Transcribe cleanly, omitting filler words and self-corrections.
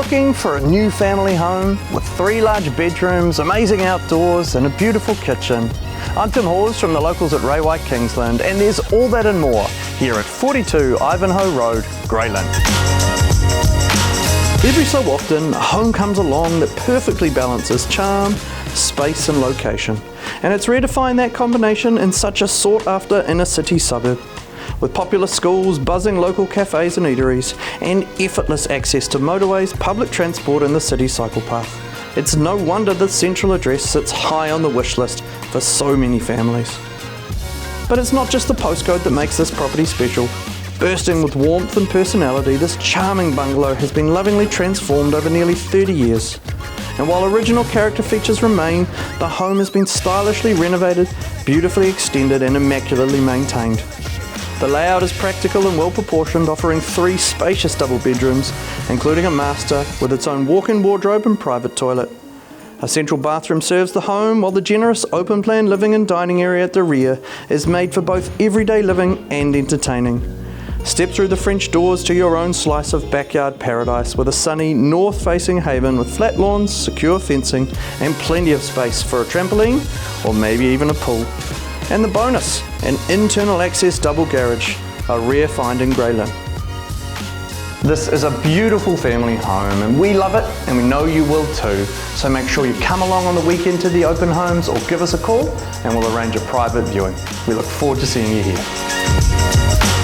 Looking for a new family home with 3 large bedrooms, amazing outdoors and a beautiful kitchen? I'm Tim Hawes from the locals at Kingsland, and there's all that and more here at 42 Ivanhoe Road, Lynn. Every so often, a home comes along that perfectly balances charm, space and location. And it's rare to find that combination in such a sought-after inner city suburb. With popular schools, buzzing local cafes and eateries, and effortless access to motorways, public transport and the city cycle path. It's no wonder the central address sits high on the wish list for so many families. But it's not just the postcode that makes this property special. Bursting with warmth and personality, this charming bungalow has been lovingly transformed over nearly 30 years. And while original character features remain, the home has been stylishly renovated, beautifully extended and immaculately maintained. The layout is practical and well proportioned, offering 3 spacious double bedrooms, including a master with its own walk-in wardrobe and private toilet. A central bathroom serves the home, while the generous open-plan living and dining area at the rear is made for both everyday living and entertaining. Step through the French doors to your own slice of backyard paradise with a sunny north-facing haven with flat lawns, secure fencing and plenty of space for a trampoline or maybe even a pool. And the bonus, an internal access double garage, a rare find in Lynn. This is a beautiful family home and we love it and we know you will too. So make sure you come along on the weekend to the open homes or give us a call and we'll arrange a private viewing. We look forward to seeing you here.